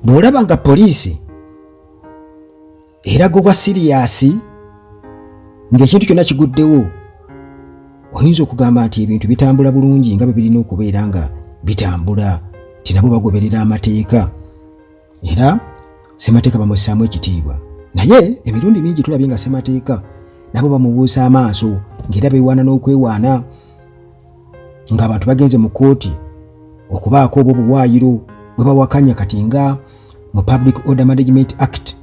bw'olaba nga poliisi eraga obwa siriyasi ng'ekintu kyonna kiguddewo, oyinza okugamba nti ebintu bitambula bulungi nga bwe birina okubeera nga bitambula, ti nabo bagoberera amateeka era ssemateeka bamussaamu ekitiibwa. Naye emirundi mingi tulabye nga ssemateeka nabo bamubuusa amaaso ng'era beewaana n'okwewaana ng'abantu bagenze mu kkooti okubaako obwo obuwaayiro bwe bawakanya kati nga mu Public Order Management Act.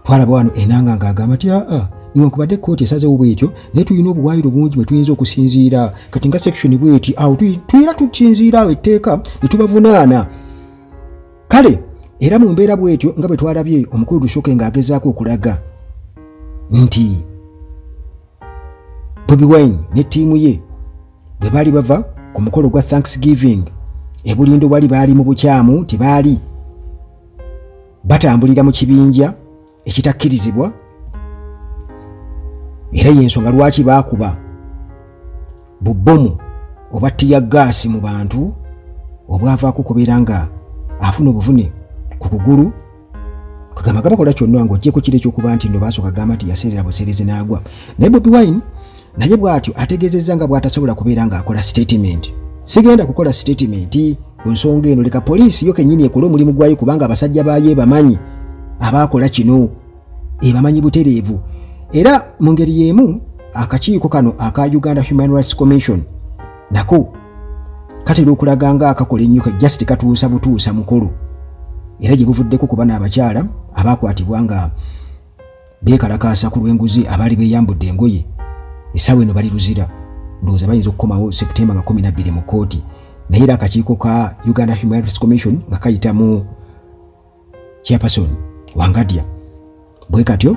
Twalaba wano Enanga ng'agamba nti newankubadde kkooti esazeewo bwetyo naye tulina obuwaayiro bungi bwe tuyinza okusinziira kati nga section bweti awo tuyira tukinziira awo etteeka ne tubavunaana. Kale era mu mbeera bwetyo nga bwe twalabye omukulu Lushoke ng'agezaako okulaga nti Bobi Wine ne ttiimu ye bwe baali bava ku mukolo gwa Thanksgiving ebulindo bali baali mu bukyamu tebaali batambulira mu kibinja ekitakkirizibwa, era y'ensonga lwaki baakuba bubbomu oba ttiya gaasi mu bantu obwavaako kubeera nga afuna obuvune ku kugulu kugamba gabakola kyonna ng'oggyeko kiri ekyokuba nti nno baasooka gamba nti yaseerera buseerezi n'agwa. Naye Bobi Wine naye bw'atyo ategeezezza nga bw'atasobola kubeera ng'akola statement. Sigenda kukola statement ku nsonga eno, leka poliisi yo kennyini ekole omulimu gwayo kubanga abasajja baayo bamanyi abaakola kino ebamanyi butereevu. Era mu ngeri y'emu akakiiko kano aka Uganda Human Rights Commission nako katera okulaga nga akakola ennyo just katuusa butuusa mukolo, era gye buvuddeko kuba n'abakyala abaakwatibwa nga beekalakaasa ku lw'enguzi abaali beeyambudde engoye essaawa eno bali luzira, ndowooza bayinza okukomawo Septemba 12 mu kkooti. Naye era akakiiko ka Uganda Human Rights Commission nga kayita mu chairperson Wangadya bwe katyo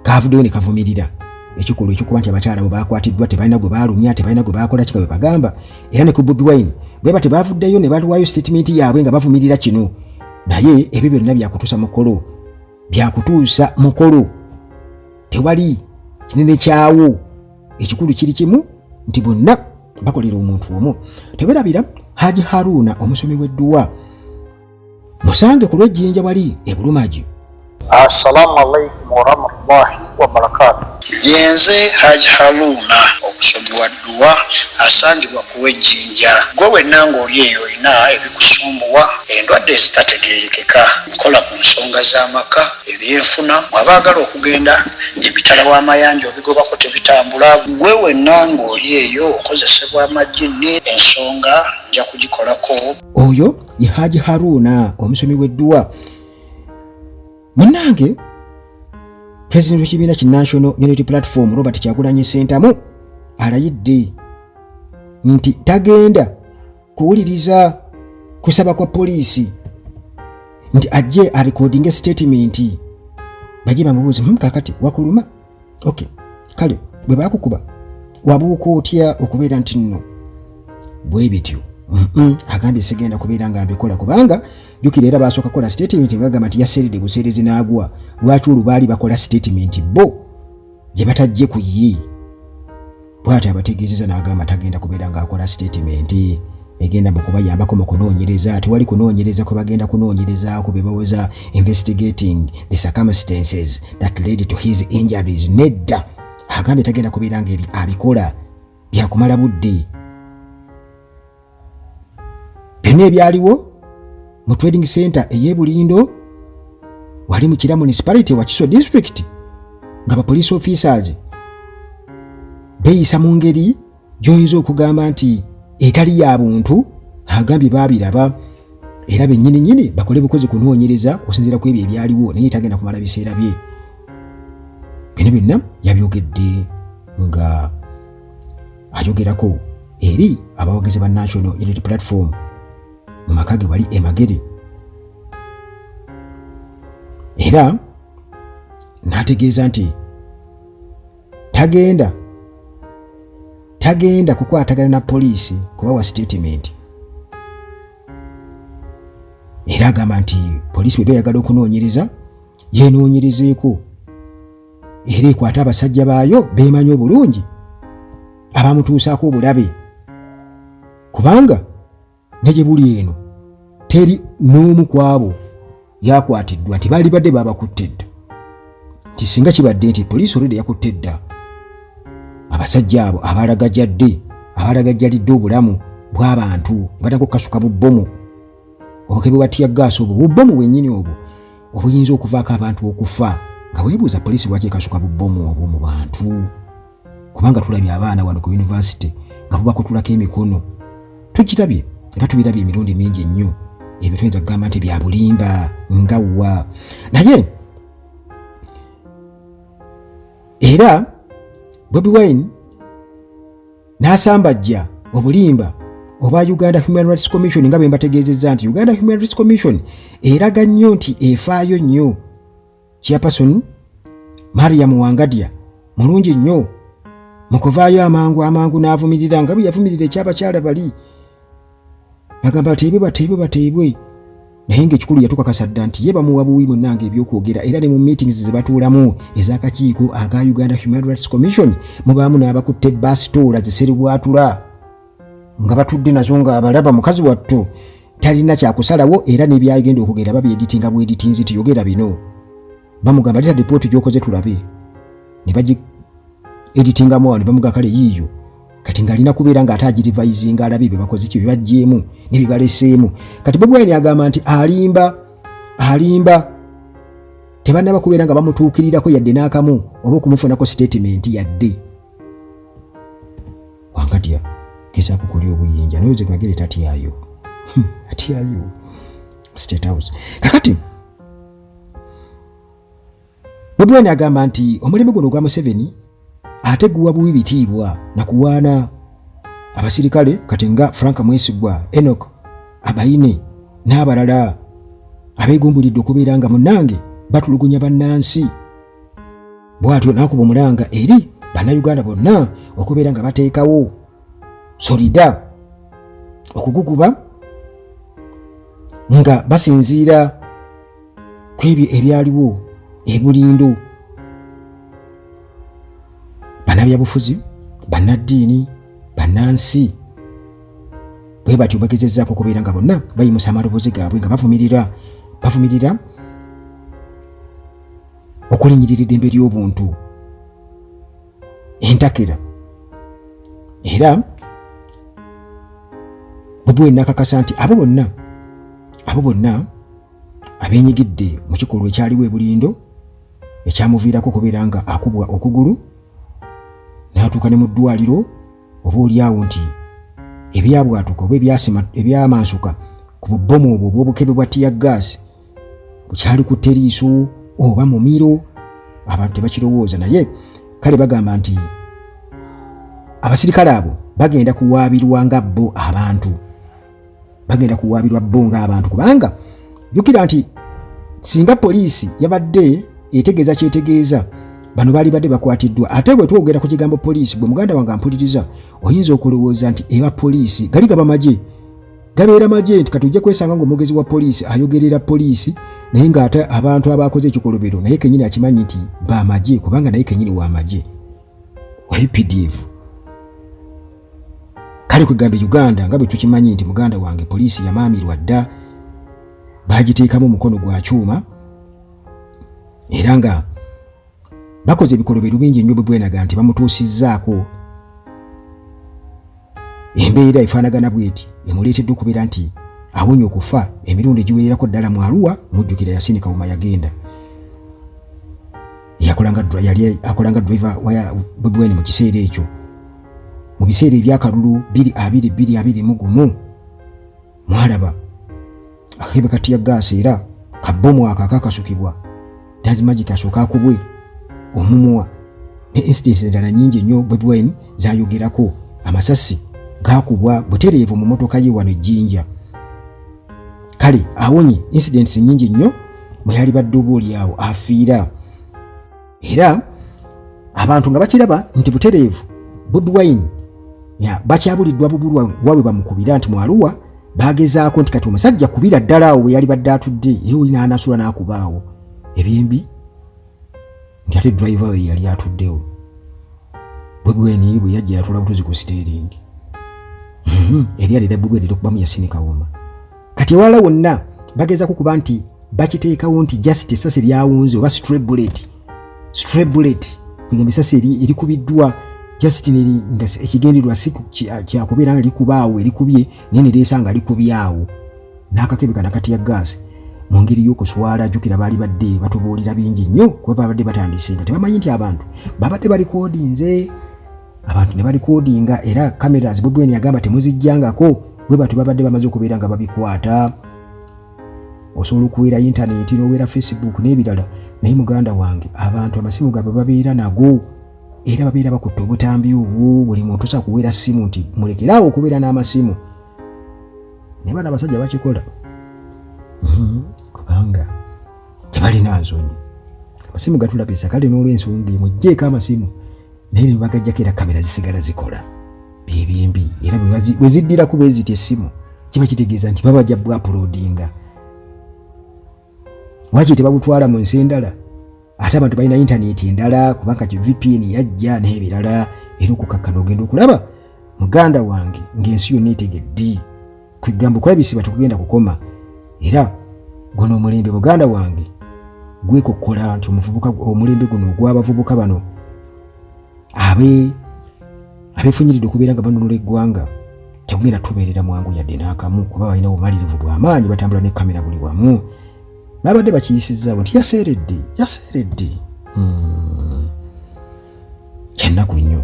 kavuddeyo ne kavumirira ekikolwa ekyokuba nti abakyala bwe baakwatiddwa tebalina gwe baalumya, tebalina gwe baakola kika bwe bagamba. Era ne ku Bobi Wine bwe bati baavuddeyo ne baluwayo statement yaabwe nga bavumirira kino. Naye ebyo byonna byakutuusa mukolo tewali kinene kyawo, ekikulu kiri kimu nti bonna bakolera omuntu omu. Tewerabira Haji Haruna omusomi w'edduwa musange ku lw'ejjinja wali e Bulumagi. Assalamu alaikum warahmatullahi wabarakatuh. Yenze Haji Haruna omusomi wa dduwa asangibwa ku w'ejjinja. Gwe wenna ng'oli eyo olina ebikusumbuwa, endwadde ezitategeerekeka, nkola ku nsonga z'amaka, ebyenfuna, mwabaagala okugenda emitala w'amayanja obigobako tebitambula. Gwe wenna ng'oli eyo okozesebwa amajjini, ensonga nja kugikolako. Oyo ye Haji Haruna omusomi w'edduwa. Munnange President w'ekibiina ki National Unity Platform Robert Kyagulanyi Ssentamu alayidde nti tagenda kuwuliriza kusaba kwa poliisi nti ajje arekodinge statement bajje bamubuuze kakati wakuluma okay kale bwe bakukuba wabuuka otya okubeera nti nno bwe bityo agambye sigenda kubeera nga mbikola kubanga jukira era basooka kola statement bagamba nti yaseeredde buseerezi n'agwa. Lwaki olubaali bakola statement bo gye batajje ku ye bw'ati abategeezeza n'agamba tagenda kubeera ng'akola statement egenda mu kubayambako mu kunoonyereza. Tewali kunoonyereza kwe bagenda kunoonyerezaako be bawoza investigating the circumstances that led to his injuries. Nedda agambye tagenda kubeera ng'ebyo abikola byakumala budde. Byonna ebyaliwo mu trading center ey'ebulindo wali mu Kira municipality wa Kiso district nga ba police officers beeyisa mu ngeri gy'oyinza okugamba nti etali ya buntu. Agambye baabiraba era bennyini bakole bukozi kunoonyereza okusinziira ku ebyo ebyaliwo, naye tagenda kumala biseera bye. Bino byonna yabyogedde nga ayogerako eri abawagizi ba National Unity Platform mu maka ge wali Emagere, era n'ategeeza nti tagenda kukwatagana na poliisi kubawa statement. Era agamba nti poliisi bwe beeyagala okunoonyereza yeenoonyerezeeko era ekwate abasajja baayo beemanyi obulungi abamutuusaako obulabe, kubanga ne gye buli eno teri n'omu ku abo yakwatiddwa nti baali badde babakutte dda, nti singa kibadde nti poliisi olwedde yakutte dda abasajja abo abalagajjalidde obulamu bw'abantu batako kasuka bubbomu obukebe bwa tiyaggaasi obwo bubbomu bwennyini obwo obuyinza okuvaako abantu okufa nga weebuuza poliisi lwaki ekasuka bubbomu obwo mu bantu, kubanga tulabye abaana wano ku yunivasite nga bubakutulako emikono. Tukirabye era tubirabye emirundi mingi nnyo. Ebyo tuyinza kugamba nti bya bulimba ngawwa, naye era Bobi Wine n'asambajja obulimba obwa Uganda Human Rights Commission nga bwe mbategeezezza nti Uganda Human Rights Commission eraga nnyo nti efaayo nnyo. Chairperson Mariam Wangadya mulungi nnyo mu kuvaayo amangu n'avumirira nga bwe yavumirira ekyabakyala bali, agamba bateebwe naye ng'ekikulu yatukakasa dda nti ye bamuwa buwi munnange ebyokwogera, era ne mu meetings ze batuulamu ez'akakiiko aga Uganda Human Rights Commission mubaamu n'abakutte basitoola ziseribwatula nga batudde nazo nga abalaba mukazi wattu talina kyakusalawo, era n'ebyagenda okugera babyeditinga bweditinzi ti yogera bino, bamugamba leeta ripooti gy'okoze tulabe, ne bagi editingamu awo ne bamuga kale yiiyo kati ng'alina kubeera ng'ate agirivayizinga alabe bye bakoze ki bye baggyemu ne bye baleseemu. Kati Bobi Wine agamba nti alimba tebannaba kubeera nga bamutuukirirako yadde n'akamu oba okumufunako statement yadde. Wangadya gezaako kulya obuyinja naye oze magere tatyayo atyayo State House. Kakati Bobi Wine agamba nti omulembe guno gwa Museveni ate guwa buwi bitiibwa na kuwaana abasirikale kati nga Frank Mwesigwa, Enoch Abaine n'abalala abeegumbulidde okubeera nga munnange batulugunya bannansi, bw'atyo n'akuba omulanga eri bannayuganda bonna okubeera nga bateekawo solida okuguguba nga basinziira ku ebyo ebyaliwo ebulindo. Bannabyabufuzi, bannaddiini, bannansi bwe batyo bagezezzaako okubeera nga bonna bayimusa amaloboozi gaabwe nga bavumirira okulinnyirira eddembe ly'obuntu entakera. Era Bobi Wine n'akakasa nti abo bonna abeenyigidde mu kikolwa ekyaliwo ebulindo ekyamuviirako okubeera nga akubwa okugulu n'atuuka ne mu ddwaliro, oba oliawo nti ebyabwatuka oba ebyamansuka ku bubbomu obwo obw'obukebe bwa tiyaggaasi bukyali ku teriiso oba mu miro, abantu tebakirowooza. Naye kale bagamba nti abasirikale abo bagenda kuwaabirwa nga bo ng'abantu, kubanga jjukira nti singa poliisi yabadde etegeeza kyetegeeza bano baali badde bakwatiddwa, ate bwe twogera ku kigambo poliisi, bwe muganda wange ampuliriza oyinza okulowooza nti eba poliisi gali gaba magye, gabeera magye, nti katujja kwesanga ng'omwogezi wa poliisi ayogerera poliisi naye ng'ate abantu abakoze ekikolobero naye kenyini akimanyi nti ba magye, kubanga naye kenyini wa magye wa UPDF. Kale kwegamba Uganda nga bwe tukimanyi nti muganda wange poliisi yamaamirwa dda, bagiteekamu omukono gwa kyuma, era nga bakoze ebikolobero bingi nnyo. Bobi Wine nti bamutuusizzaako embeera efaanagana bweti emuleetedde okubeera nti awonye okufa emirundi egiwererako ddala mu Arua. Mujjukira Yasin Kawuma yagenda yali akolanga driver wa Bobi Wine mu kiseera ekyo, mu biseera ebyakalulu 2021 mwalaba akakebe ka tiyaggaasi era kabbomu akakakasukibwa nazimagi kasooka akubwe omumwa ne incidents endala nyingi nnyo Bobi Wine zayogerako. Amasasi gaakubwa butereevu mu motoka ye wano Ejjinja. Kale awonye incidents nyingi nnyo mwe yali badde oboolyawo afiira, era abantu nga bakiraba nti butereevu Bobi Wine bakyabuliddwa bubulwa wawe bamukubira nti mu Arua bagezaako nti kati omusajja kubira ddala awo we yali badde atudde era olina anasula n'akubaawo ebyembi nti ate driver we yali atuddewo. Bobi Wine bwe yajja yatula butuzi ku steering erya lera Bobi Wine okubamu Yasin Kawuma kati ewala wonna bageza kukuba nti bakiteekawo nti just essasi lyawunze oba stray bullet kugamba essasi erikubiddwa just nga ekigendererwa si kyakubeera nga likubaawo erikubye naye nereesa nga likubyawo n'akakebe kana katiya gaasi mu ngeri y'okuswala. Jjukira baali badde batubuulira bingi nnyo kuba babadde batandise nga tebamanyi nti abantu babadde balikodinze, abantu ne balikodinga era cameras Bobi Wine yagamba temuzijjangako bwe batu babadde bamaze okubeera nga babikwata. Osobola okuweera internet n'oweera Facebook n'ebirala, naye muganda wange abantu amasimu gaabwe babeera nago era babeera bakutte obutambi obwo. Buli muntu osa kuweera simu nti mulekeraawo okubeera n'amasimu, naye bano abasajja bakikola kubanga tebalina nsonyi. Amasimu gatulabisa kale n'olw'ensonga mugjeeko amasimu naye ne bagajjako era kamera zisigala zikola byembi era bwe ziddirako beezita essimu kiba kitegeeza nti babajja bwapulodinga. Waki tebabutwala mu nsi endala ate abantu balina intaneti endala kubanga VPN yajja n'ebirala era okukakkana ogenda okulaba muganda wange ng'ensi yonna etegedde kwegamba okulabisibwa tekugenda kukoma. Era guno omulembe muganda wange gwekokkola nti omulembe guno ogw'abavubuka bano abeefunyiridde okubeera nga banunula eggwanga tegugenda tubeerera mwangu yadde n'akamu kuba balina obumalirivu bw'amaanyi batambula ne kamera buli wamu. Babadde bakiyisizzaabo nti yaseeredde kyennaku nnyo.